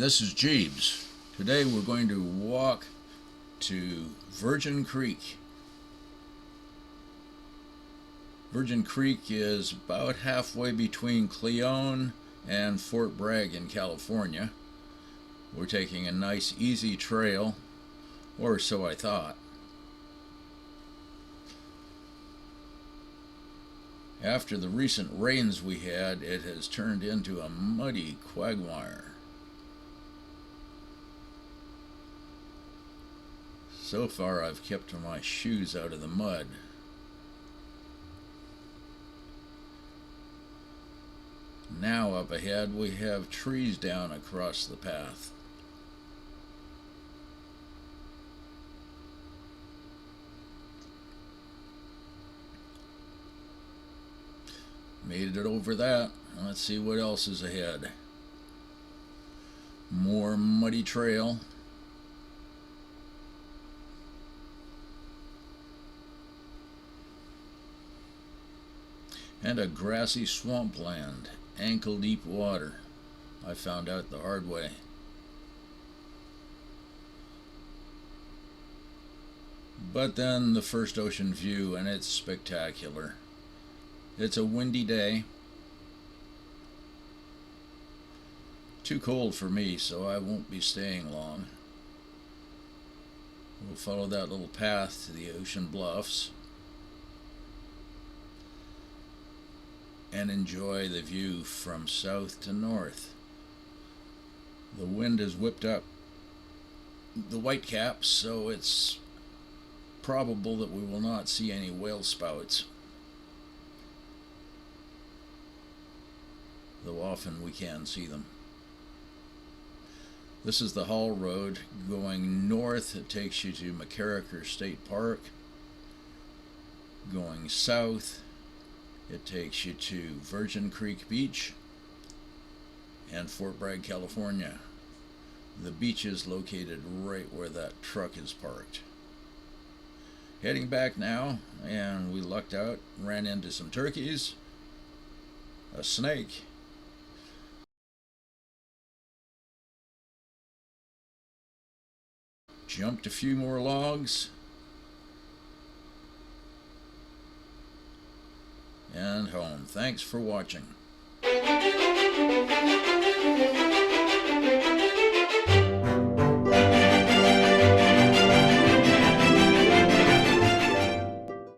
this is Jeeves. Today we're going to walk to Virgin Creek. Virgin Creek is about halfway between Cleone and Fort Bragg in California. We're taking a nice easy trail, or so I thought. After the recent rains we had, it has turned into a muddy quagmire. So far I've kept my shoes out of the mud. Now up ahead we have trees down across the path. Made it over that. Let's see what else is ahead. More muddy trail. And a grassy swampland, ankle-deep water. I found out the hard way. But then the first ocean view, and it's spectacular. It's a windy day. Too cold for me, so I won't be staying long. We'll follow that little path to the ocean bluffs and enjoy the view from south to north. The wind has whipped up the whitecaps, so it's probable that we will not see any whale spouts, though often we can see them. This is the Hall Road. Going north, it takes you to Mackerricher State Park. Going south, it takes you to Virgin Creek Beach and Fort Bragg, California. The beach is located right where that truck is parked. Heading back now, and we lucked out, ran into some turkeys, a snake, jumped a few more logs, and home. Thanks for watching.